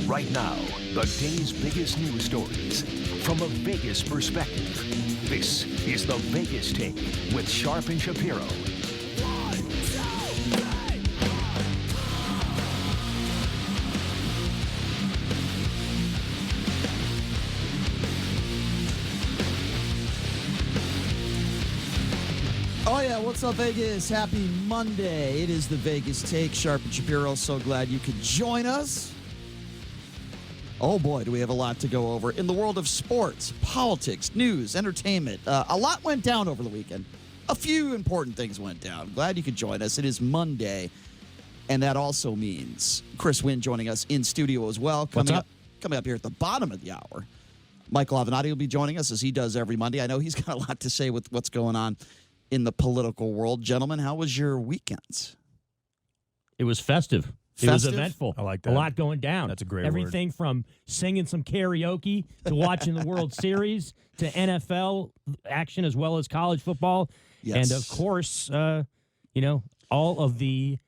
Right now, the day's biggest news stories from a Vegas perspective. This is the Vegas Take with Sharp and Shapiro. Oh, yeah. What's up, Vegas? Happy Monday. It is the Vegas Take. Sharp and Shapiro, so glad you could join us. Oh, boy, do we have a lot to go over. In the world of sports, politics, news, entertainment, a lot went down over the weekend. A few important things went down. Glad you could join us. It is Monday, and that also means Chris Wynn joining us in studio as well. Coming up here at the bottom of the hour. Michael Avenatti will be joining us as he does every Monday. I know he's got a lot to say with what's going on in the political world. Gentlemen, how was your weekends? It was festive. It was eventful. I like that. A lot going down. That's a great Everything from singing some karaoke to watching the World Series to NFL action as well as college football. Yes. And, of course, all of the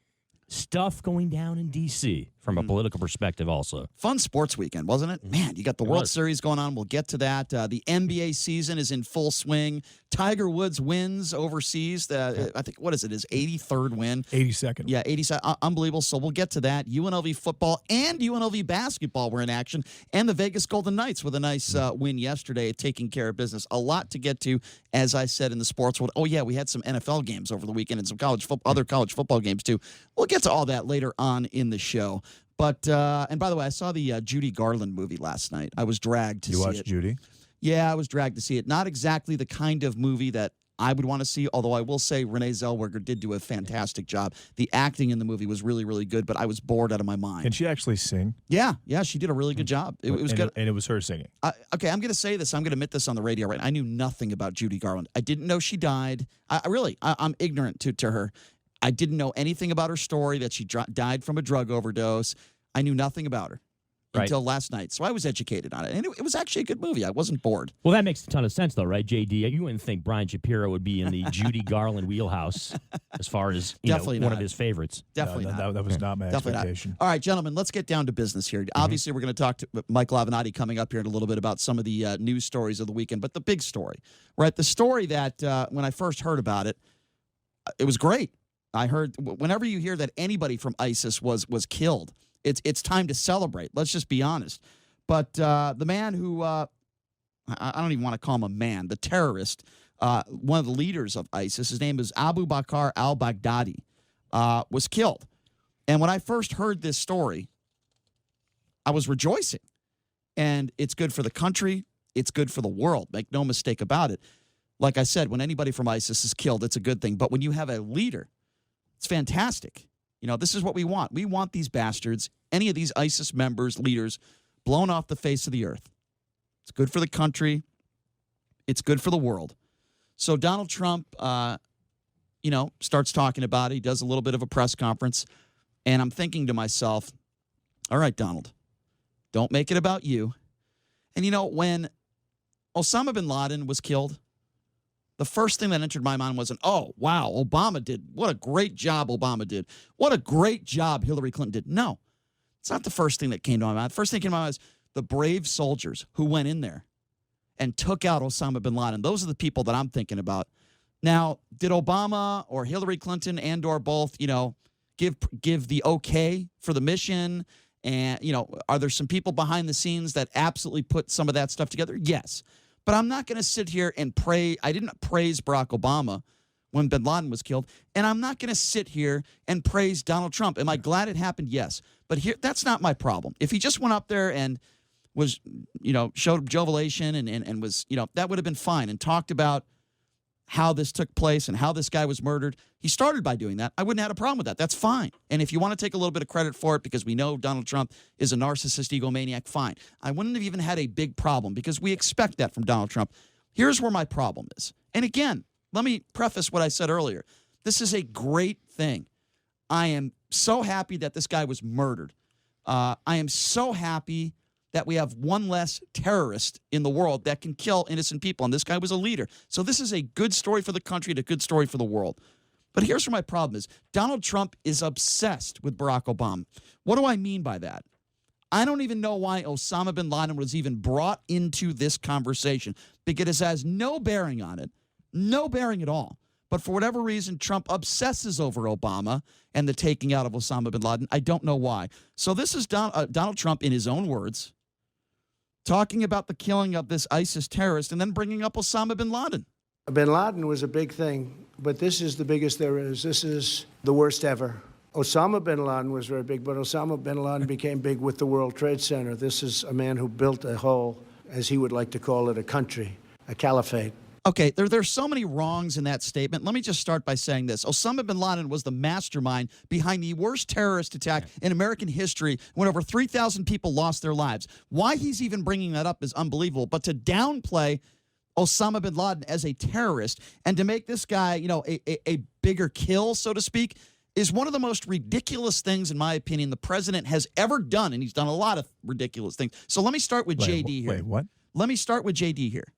stuff going down in D.C. from a political perspective also. Fun sports weekend, wasn't it? Man, you got the World Series going on. We'll get to that. The NBA season is in full swing. Tiger Woods wins overseas. I think, what is it, his 83rd win? 82nd. Yeah, 82nd. Unbelievable. So we'll get to that. UNLV football and UNLV basketball were in action. And the Vegas Golden Knights with a nice win yesterday, taking care of business. A lot to get to, as I said, in the sports world. Oh, yeah, we had some NFL games over the weekend and some other college football games, too. We'll get to all that later on in the show. But, and by the way, I saw the Judy Garland movie last night. I was dragged to see it. You watched Judy? Yeah, I was dragged to see it. Not exactly the kind of movie that I would want to see, although I will say Renee Zellweger did do a fantastic job. The acting in the movie was really, really good, but I was bored out of my mind. Can she actually sing? Yeah, she did a really good job. It was good. And it was her singing. Okay, I'm going to say this. I'm going to admit this on the radio right now. I knew nothing about Judy Garland. I didn't know she died. I'm ignorant to her. I didn't know anything about her story, that she died from a drug overdose. I knew nothing about her until last night. So I was educated on it. And it was actually a good movie. I wasn't bored. Well, that makes a ton of sense, though, right, JD? You wouldn't think Brian Shapiro would be in the Judy Garland wheelhouse as far as one of his favorites. Definitely not. That was not my expectation. Not. All right, gentlemen, let's get down to business here. Obviously, we're going to talk to Michael Avenatti coming up here in a little bit about some of the news stories of the weekend. But the big story, right? The story that when I first heard about it, it was great. I heard whenever you hear that anybody from ISIS was killed, it's time to celebrate. Let's just be honest. But the man who, I don't even want to call him a man, the terrorist, one of the leaders of ISIS, his name is Abu Bakr al-Baghdadi, was killed. And when I first heard this story, I was rejoicing. And it's good for the country. It's good for the world. Make no mistake about it. Like I said, when anybody from ISIS is killed, it's a good thing. But when you have a leader, it's fantastic. You know, this is what we want. We want these bastards, any of these ISIS members, leaders, blown off the face of the earth. It's good for the country. It's good for the world. So Donald Trump, starts talking about it. He does a little bit of a press conference. And I'm thinking to myself, all right, Donald, don't make it about you. And, when Osama bin Laden was killed, the first thing that entered my mind wasn't, oh, wow, Obama did. What a great job Obama did. What a great job Hillary Clinton did. No, it's not the first thing that came to my mind. The first thing that came to my mind was the brave soldiers who went in there and took out Osama bin Laden. Those are the people that I'm thinking about. Now, did Obama or Hillary Clinton and or both, give the okay for the mission? And, are there some people behind the scenes that absolutely put some of that stuff together? Yes. But I'm not going to sit here and pray. I didn't praise Barack Obama when bin Laden was killed. And I'm not going to sit here and praise Donald Trump. Am I glad it happened? Yes. But that's not my problem. If he just went up there and was, showed jovialation and was, that would have been fine, and talked about how this took place and how this guy was murdered. He started by doing that. I wouldn't have had a problem with that. That's fine. And if you want to take a little bit of credit for it because we know Donald Trump is a narcissist egomaniac, fine. I wouldn't have even had a big problem because we expect that from Donald Trump. Here's where my problem is. And again, let me preface what I said earlier. This is a great thing. I am so happy that this guy was murdered. I am so happy that we have one less terrorist in the world that can kill innocent people. And this guy was a leader. So this is a good story for the country and a good story for the world. But here's where my problem is. Donald Trump is obsessed with Barack Obama. What do I mean by that? I don't even know why Osama bin Laden was even brought into this conversation, because it has no bearing on it, no bearing at all. But for whatever reason, Trump obsesses over Obama and the taking out of Osama bin Laden. I don't know why. So this is Donald Trump, in his own words, talking about the killing of this ISIS terrorist and then bringing up Osama bin Laden. Bin Laden was a big thing, but this is the biggest there is. This is the worst ever. Osama bin Laden was very big, but Osama bin Laden became big with the World Trade Center. This is a man who built a whole, as he would like to call it, a country, a caliphate. Okay, there's so many wrongs in that statement. Let me just start by saying this. Osama bin Laden was the mastermind behind the worst terrorist attack in American history when over 3,000 people lost their lives. Why he's even bringing that up is unbelievable. But to downplay Osama bin Laden as a terrorist and to make this guy, a bigger kill, so to speak, is one of the most ridiculous things, in my opinion, the president has ever done. And he's done a lot of ridiculous things. So let me start with JD here. Wait, what? Let me start with JD here.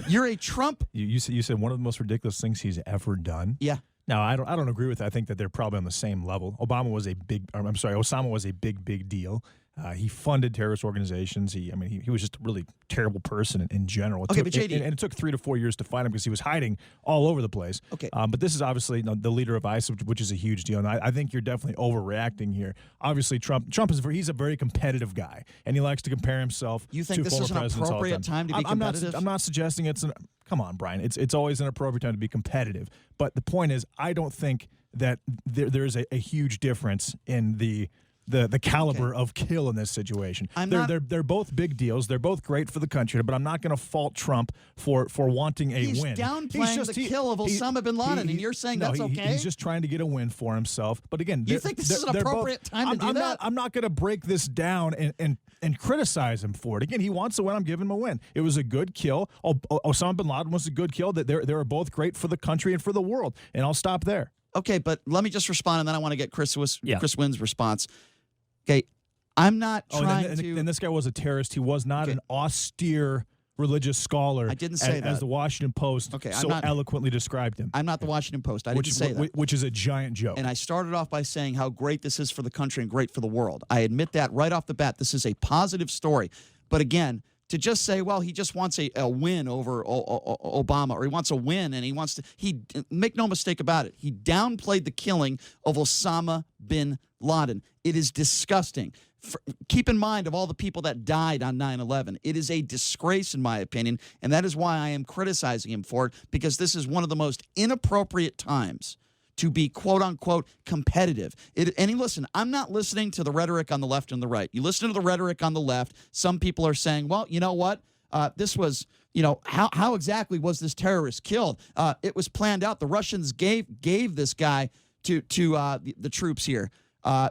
You're a Trump. You said one of the most ridiculous things he's ever done. Yeah. No, I don't agree with that. I think that they're probably on the same level. Osama was a big deal. He funded terrorist organizations. He was just a really terrible person in general. Okay, but JD, and it took 3 to 4 years to find him because he was hiding all over the place. Okay, but this is obviously the leader of ISIS, which is a huge deal. And I think you're definitely overreacting here. Obviously, Trump he's a very competitive guy, and he likes to compare himself. You think to this former is an presidents all the appropriate time to be competitive? I'm not suggesting it's an. Come on, Brian. It's always an appropriate time to be competitive. But the point is, I don't think that there's a huge difference in the caliber of kill in this situation. They're both big deals. They're both great for the country, but I'm not going to fault Trump for wanting a win. He's downplaying the kill of Osama bin Laden, and you're saying that's okay? He's just trying to get a win for himself. But again, you think this is an appropriate time to do that? I'm not going to break this down and criticize him for it. Again, he wants a win. I'm giving him a win. It was a good kill. Osama bin Laden was a good kill. That they were both great for the country and for the world. And I'll stop there. Okay, but let me just respond, and then I want to get Chris Wynn's response. Okay, I'm not trying to... And this guy was a terrorist. He was not an austere religious scholar. I didn't say that. As the Washington Post eloquently described him. I'm not the Washington Post. I didn't say that. Which is a giant joke. And I started off by saying how great this is for the country and great for the world. I admit that right off the bat. This is a positive story. But again, to just say, well, he just wants a win over Obama, or he wants a win, and make no mistake about it, he downplayed the killing of Osama bin Laden. It is disgusting. Keep in mind of all the people that died on 9/11. It is a disgrace, in my opinion, and that is why I am criticizing him for it, because this is one of the most inappropriate times to be, quote-unquote, competitive. And listen, I'm not listening to the rhetoric on the left and the right. You listen to the rhetoric on the left, some people are saying, well, you know what? This was, how exactly was this terrorist killed? It was planned out. The Russians gave this guy to the troops here.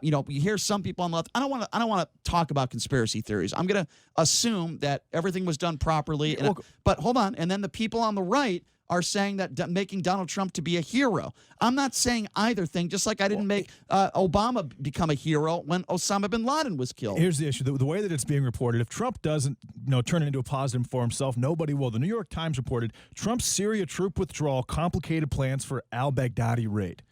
You hear some people on the left. I don't want to talk about conspiracy theories. I'm going to assume that everything was done properly. But hold on. And then the people on the right are saying that making Donald Trump to be a hero. I'm not saying either thing, just like I didn't make Obama become a hero when Osama bin Laden was killed. Here's the issue. The way that it's being reported, if Trump doesn't turn it into a positive for himself, nobody will. The New York Times reported Trump's Syria troop withdrawal complicated plans for al-Baghdadi raid.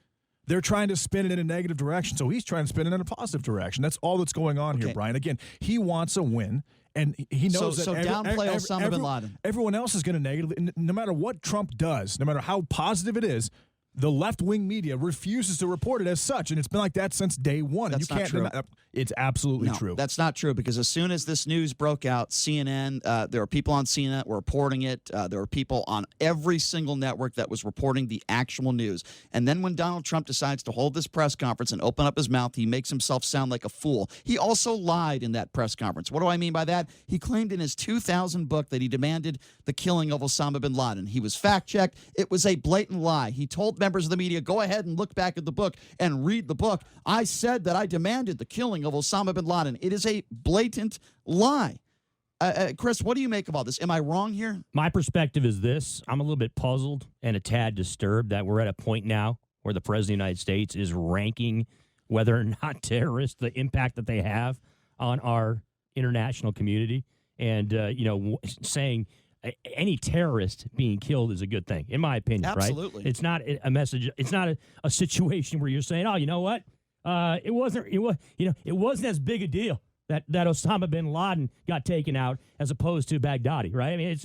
They're trying to spin it in a negative direction, so he's trying to spin it in a positive direction. That's all that's going on here, Brian. Again, he wants a win. And he knows that downplay Osama bin Laden. Everyone else is going to negatively, no matter what Trump does, no matter how positive it is, the left-wing media refuses to report it as such, and it's been like that since day one. That's not true. It's absolutely true. That's not true, because as soon as this news broke out, CNN, there were people on CNN that were reporting it. There were people on every single network that was reporting the actual news. And then when Donald Trump decides to hold this press conference and open up his mouth, he makes himself sound like a fool. He also lied in that press conference. What do I mean by that? He claimed in his 2000 book that he demanded the killing of Osama bin Laden. He was fact-checked. It was a blatant lie. He told members of the media, go ahead and look back at the book and read the book. I said that I demanded the killing of Osama bin Laden. It is a blatant lie. Chris, what do you make of all this? Am I wrong here? My perspective is this. I'm a little bit puzzled and a tad disturbed that we're at a point now where the President of the United States is ranking whether or not terrorists, the impact that they have on our international community, and, saying any terrorist being killed is a good thing, in my opinion. Absolutely. Right? It's not a message. It's not a situation where you're saying, oh, you know what? It wasn't as big a deal. that Osama bin Laden got taken out as opposed to Baghdadi, right? I mean,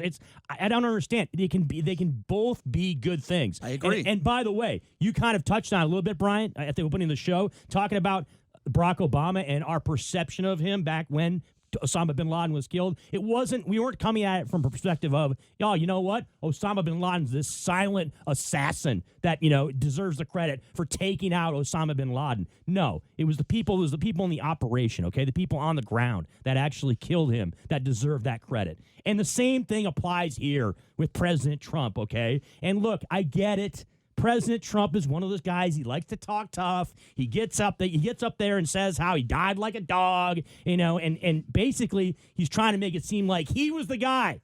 I don't understand. They can both be good things. I agree. And by the way, you kind of touched on it a little bit, Brian, at the opening of the show, talking about Barack Obama and our perception of him back when Osama bin Laden was killed. We weren't coming at it from a perspective of, you know what? Osama bin Laden's this silent assassin that, deserves the credit for taking out Osama bin Laden. No, it was the people in the operation, okay? The people on the ground that actually killed him that deserve that credit. And the same thing applies here with President Trump, okay? And look, I get it. President Trump is one of those guys. He likes to talk tough. He gets up there and says how he died like a dog, and basically he's trying to make it seem like he was the guy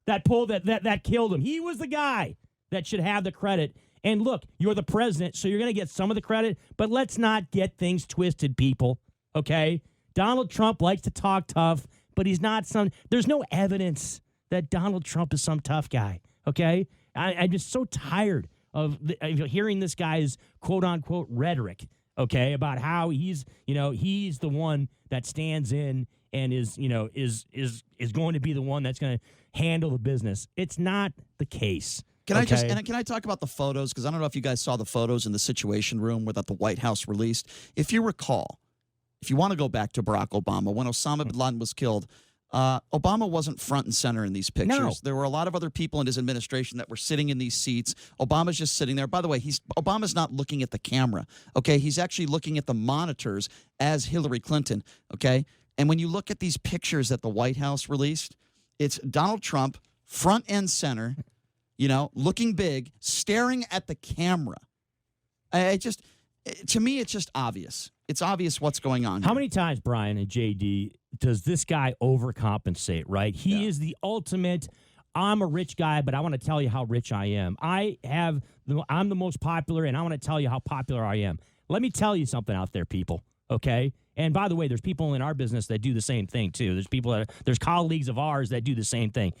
that killed him. He was the guy that should have the credit. And look, you're the president, so you're going to get some of the credit, but let's not get things twisted, people, okay? Donald Trump likes to talk tough, but there's no evidence that Donald Trump is some tough guy, okay? I'm just so tired of hearing this guy's quote-unquote rhetoric, okay, about how he's the one that stands in and is going to be the one that's going to handle the business. It's not the case. Can I talk about the photos? Because I don't know if you guys saw the photos in the Situation Room that the White House released. If you recall, if you want to go back to Barack Obama, when Osama bin Laden was killed, Obama wasn't front and center in these pictures. No. There were a lot of other people in his administration that were sitting in these seats. Obama's just sitting there. By the way, Obama's not looking at the camera, okay? He's actually looking at the monitors as Hillary Clinton, okay? And when you look at these pictures that the White House released, it's Donald Trump front and center, looking big, staring at the camera. To me, it's just obvious. It's obvious what's going on here. How many times, Brian and JD, does this guy overcompensate, right? He is the ultimate, I'm a rich guy, but I want to tell you how rich I am. I'm the most popular, and I want to tell you how popular I am. Let me tell you something out there, people, okay? And by the way, there's people in our business that do the same thing, too. There's colleagues of ours that do the same thing.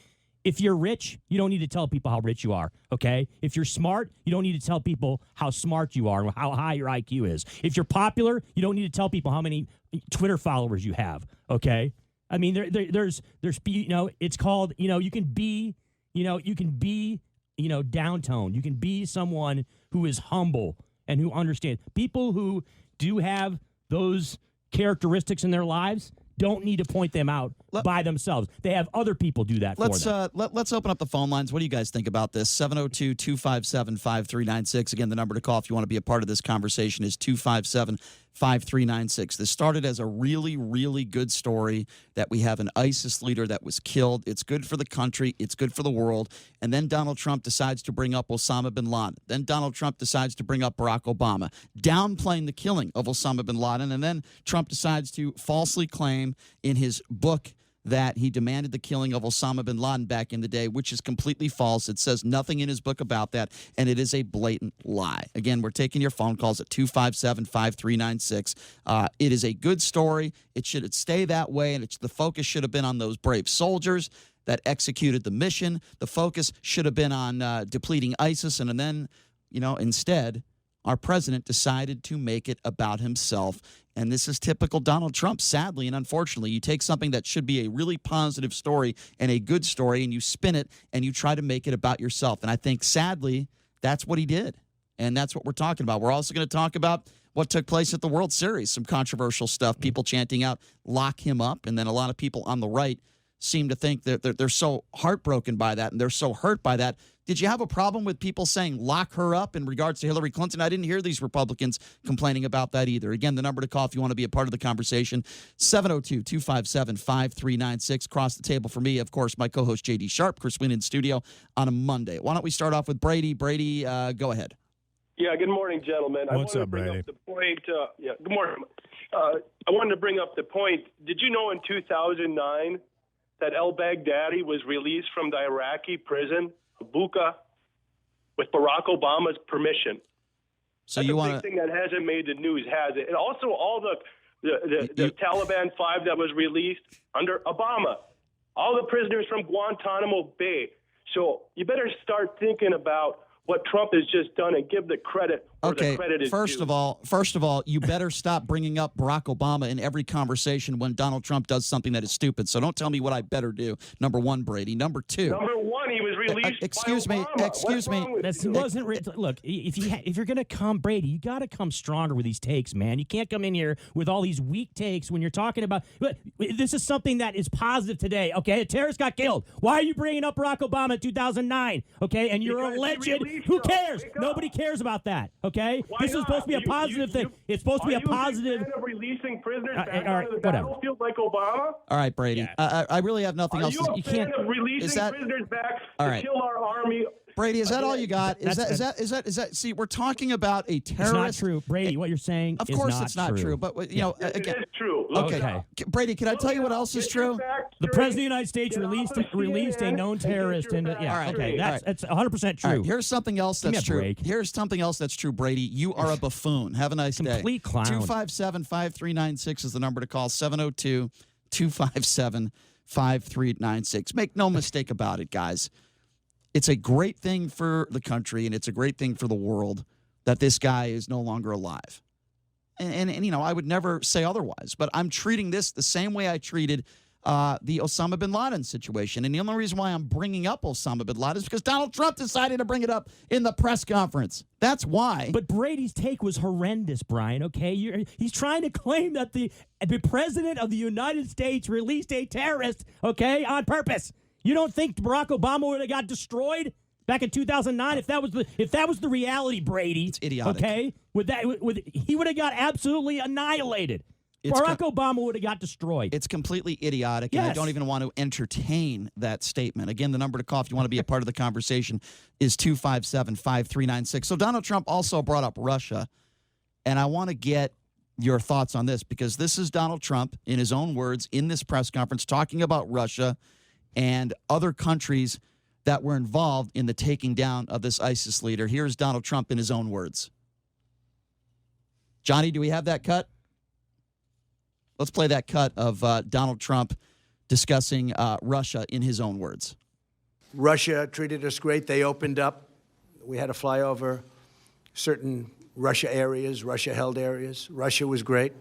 If you're rich, you don't need to tell people how rich you are, okay? If you're smart, you don't need to tell people how smart you are and how high your IQ is. If you're popular, you don't need to tell people how many Twitter followers you have, okay? I mean, there's it's called, you can be downtone. You can be someone who is humble and who understands. People who do have those characteristics in their lives don't need to point them out by themselves. They have other people do that for them. Let's open up the phone lines. What do you guys think about this? 702-257-5396. Again, the number to call if you want to be a part of this conversation is 257-5396. This started as a really, really good story that we have an ISIS leader that was killed. It's good for the country. It's good for the world. And then Donald Trump decides to bring up Osama bin Laden. Then Donald Trump decides to bring up Barack Obama, downplaying the killing of Osama bin Laden. And then Trump decides to falsely claim in his book that he demanded the killing of Osama bin Laden back in the day, which is completely false. It says nothing in his book about that, and it is a blatant lie. Again, we're taking your phone calls at 257-5396. It is a good story. It should stay that way, and the focus should have been on those brave soldiers that executed the mission. The focus should have been on depleting ISIS, and then, instead, our president decided to make it about himself. And this is typical Donald Trump, sadly and unfortunately. You take something that should be a really positive story and a good story, and you spin it and you try to make it about yourself. And I think, sadly, that's what he did. And that's what we're talking about. We're also going to talk about what took place at the World Series, some controversial stuff, people chanting out, lock him up. And then a lot of people on the right seem to think that they're so heartbroken by that and they're so hurt by that. Did you have a problem with people saying lock her up in regards to Hillary Clinton? I didn't hear these Republicans complaining about that either. Again, the number to call if you want to be a part of the conversation, 702-257-5396. Across the table for me, of course, my co-host J.D. Sharp, Chris Wynn in studio on a Monday. Why don't we start off with Brady? Brady, go ahead. Yeah, good morning, gentlemen. What's up, Brady? Good morning. I wanted to bring up the point. Did you know in 2009 that al-Baghdadi was released from the Iraqi prison, Buka, with Barack Obama's permission? So That's you a want big thing that hasn't made the news, has it? And also all the Taliban 5 that was released under Obama, all the prisoners from Guantanamo Bay. So you better start thinking about what Trump has just done and give the credit where the credit is first due. of all, you better stop bringing up Barack Obama in every conversation when Donald Trump does something that is stupid. So don't tell me what I better do. Number one, Brady. Number two. Number one, he was released excuse by me. Obama. Excuse What's me. wrong with That's, you? look, if you're gonna come, Brady, you got to come stronger with these takes, man. You can't come in here with all these weak takes when you're talking about. This is something that is positive today. Okay, a terrorist got killed. Why are you bringing up Barack Obama in 2009? Okay, and you're Because alleged. he released Who him. cares? Wake up. Nobody cares about that. Okay, Why this is not? supposed to be a positive thing. It's supposed to be a positive. Are you a fan of releasing prisoners all back right, onto the whatever. battlefield like Obama? All right, Brady. I really have nothing Are else. you a You fan can't. of releasing is that- prisoners back All to right. kill our army? Brady, is that all you got? Is That's- that? See, we're talking about a terrorist. It's not true, Brady. What you're saying Of is course, not it's not true. But you know, Yes, again. it is true. Look Okay, it up. Brady, can I tell you what else is Get your true? facts The straight. president of the United States Get off released of a CNN known and get your terrorist into. facts Yeah, straight. okay, all that's 100% All true. right, here's something else Give me that's a true. break. Here's something else that's true, Brady. You are a buffoon. Have a nice day. Complete clown. 257-5396 is the number to call. 702-257-5396. Make no mistake about it, guys. It's a great thing for the country, and it's a great thing for the world that this guy is no longer alive. And you know, I would never say otherwise, but I'm treating this the same way I treated the Osama bin Laden situation. And the only reason why I'm bringing up Osama bin Laden is because Donald Trump decided to bring it up in the press conference. That's why. But Brady's take was horrendous, Brian, okay? He's trying to claim that the president of the United States released a terrorist, okay, on purpose. You don't think Barack Obama would have got destroyed back in 2009 if that was the reality, Brady? It's idiotic. Okay? He would have got absolutely annihilated. Barack Obama would have got destroyed. It's completely idiotic, and I Yes. don't even want to entertain that statement. Again, the number to call if you want to be a part of the conversation is 257-5396. So Donald Trump also brought up Russia, and I want to get your thoughts on this because this is Donald Trump, in his own words, in this press conference, talking about Russia and other countries that were involved in the taking down of this ISIS leader. Here's Donald Trump in his own words. Johnny, do we have that cut? Let's play that cut of Donald Trump discussing Russia in his own words. Russia treated us great. They opened up. We had to fly over certain Russia areas, Russia-held areas. Russia was great.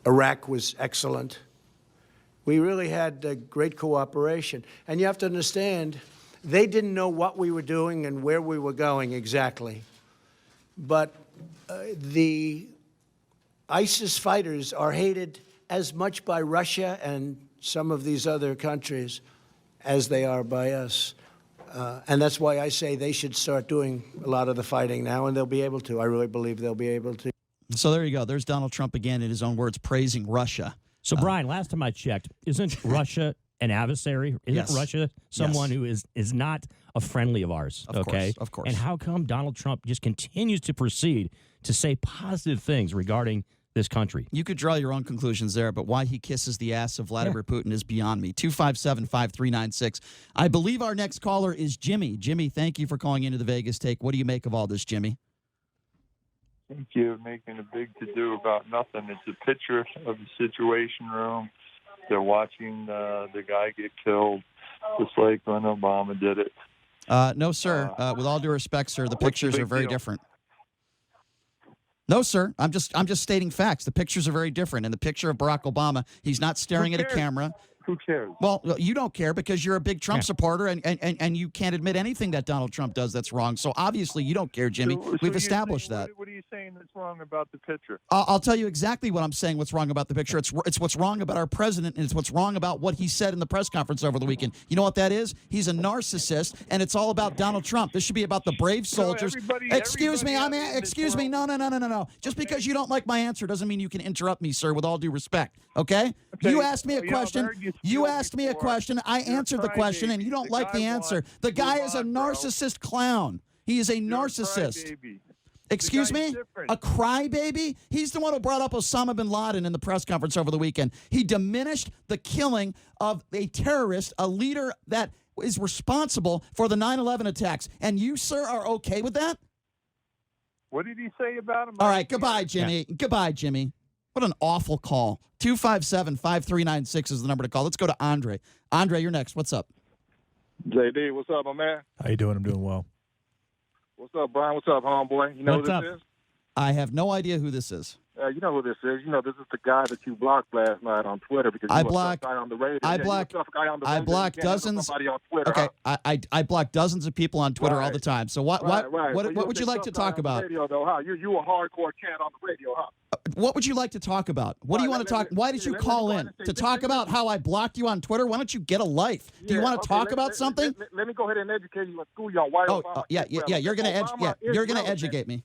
Iraq was excellent. We really had great cooperation. And you have to understand, they didn't know what we were doing and where we were going exactly. But the ISIS fighters are hated as much by Russia and some of these other countries as they are by us. And that's why I say they should start doing a lot of the fighting now, and they'll be able to. I really believe they'll be able to. So there you go. There's Donald Trump again in his own words praising Russia. So, Brian, last time I checked, isn't Russia an adversary? Isn't Yes. Russia someone Yes. who is not a friendly of ours? Of okay? course, of course. And how come Donald Trump just continues to proceed to say positive things regarding this country? You could draw your own conclusions there, but why he kisses the ass of Vladimir Putin is beyond me. 257-5396. I believe our next caller is Jimmy. Jimmy, thank you for calling into the Vegas Take. What do you make of all this, Jimmy? Thank you. Making a big to-do about nothing. It's a picture of the Situation Room. They're watching the guy get killed, just like when Obama did it. No, sir. With all due respect, sir, the what's the pictures big are very deal? different. No, sir. I'm just stating facts. The pictures are very different. In the picture of Barack Obama, he's not staring at a cares? camera. Who cares? Well, you don't care because you're a big Trump supporter, and you can't admit anything that Donald Trump does that's wrong. So obviously you don't care, Jimmy. So We've you're established saying, that. What are you saying that's wrong about the picture? I'll tell you exactly what I'm saying. What's wrong about the picture? It's what's wrong about our president, and it's what's wrong about what he said in the press conference over the weekend. You know what that is? He's a narcissist, and it's all about Donald Trump. This should be about the brave soldiers. Excuse me. Excuse me. No. Just because you don't like my answer doesn't mean you can interrupt me, sir. With all due respect, okay? You asked me a question. You asked me a question. I answered the question, and you don't like the answer. The guy is a narcissist clown. He is a narcissist. Excuse me? A crybaby? He's the one who brought up Osama bin Laden in the press conference over the weekend. He diminished the killing of a terrorist, a leader that is responsible for the 9/11 attacks. And you, sir, are okay with that? What did he say about him? All right, goodbye, Jimmy. Yeah. Goodbye, Jimmy. What an awful call. 257-5396 is the number to call. Let's go to Andre. Andre, you're next. What's up? JD, what's up, my man? How you doing? I'm doing well. What's up, Brian? What's up, homeboy? You know What's who up? this is? I have no idea who this is. You know who this is. You know, this is the guy that you blocked last night on Twitter because you I were a blocked- tough guy on the radio. I Yeah, you were a blocked- tough guy on the I radio. blocked You can't handle dozens- somebody on Twitter, Okay, huh? I block dozens of people on Twitter all Right. the time. So what Right. what So would you like to talk about? Radio, though, huh? You a hardcore cat on the radio, huh? What would you like to talk about? What do you Right, want to let talk? me- Why did you let me call go in ahead and to say- talk about how I blocked you on Twitter? Why don't you get a life? Do you Yeah, want to okay, talk about something? Let me go ahead and educate you and school you on why Oh, Obama yeah. is relevant. You're gonna Obama is you're gonna relevant. educate me.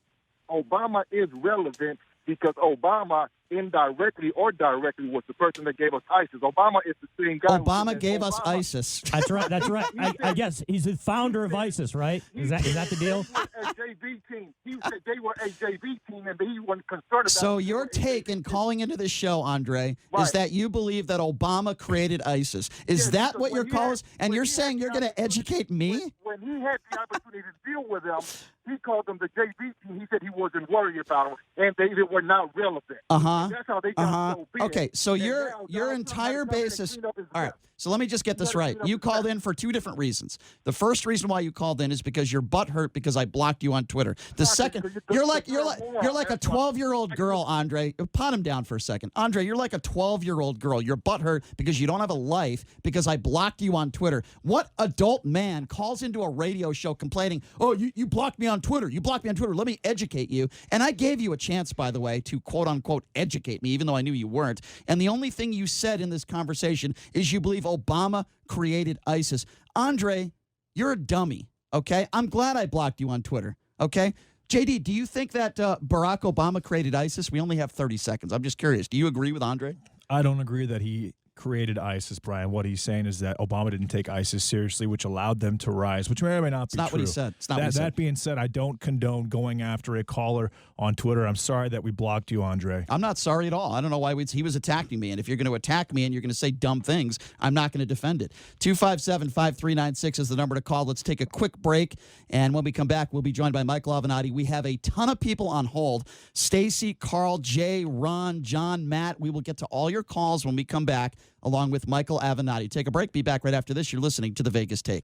Obama is relevant because Obama, indirectly or directly, was the person that gave us ISIS. Obama is the same guy. Obama gave us ISIS. That's right. That's right. I guess he's the founder of ISIS, right? Is that the deal? A JV team. He said they were a JV team, and he wasn't concerned about. So it. your take in calling into this show, Andre, is Right. that you believe that Obama created ISIS. Is Yeah, that because what your when he call had- is? And when you're he had saying the you're going to opportunity- educate me? When he had the opportunity to deal with them, he called them the JV team. He said he wasn't worried about them, and they were not relevant. Uh-huh. That's how they got so big. Okay, so And your now Donald Trump entire had to come in and basis. clean up his All right. mess. So let me just get this gotta right. clean up You his called mess. in for two different reasons. The first reason why you called in is because your butt hurt because I blocked you on Twitter. The Right, second, because you're you're like a you're moron. like a That's why. 12-year-old girl, Andre. Pot him down for a second. Andre, you're like a 12-year-old girl. Your butt hurt because you don't have a life because I blocked you on Twitter. What adult man calls into a radio show complaining, "Oh, you blocked me on Twitter. You blocked me on Twitter. Let me educate you." And I gave you a chance, by the way, to quote unquote educate me, even though I knew you weren't. And the only thing you said in this conversation is you believe Obama created ISIS. Andre, you're a dummy, okay? I'm glad I blocked you on Twitter, okay? JD, do you think that Barack Obama created ISIS? We only have 30 seconds. I'm just curious. Do you agree with Andre? I don't agree that he created ISIS, Brian. What he's saying is that Obama didn't take ISIS seriously, which allowed them to rise, which may or may not be It's not true. what he said. It's not what he said. That being said, I don't condone going after a caller on Twitter. I'm sorry that we blocked you, Andre. I'm not sorry at all. I don't know why he was attacking me. And if you're going to attack me and you're going to say dumb things, I'm not going to defend it. 257-5396 is the number to call. Let's take a quick break. And when we come back, we'll be joined by Michael Avenatti. We have a ton of people on hold. Stacy, Carl, Jay, Ron, John, Matt. We will get to all your calls when we come back, along with Michael Avenatti. Take a break. Be back right after this. You're listening to The Vegas Take.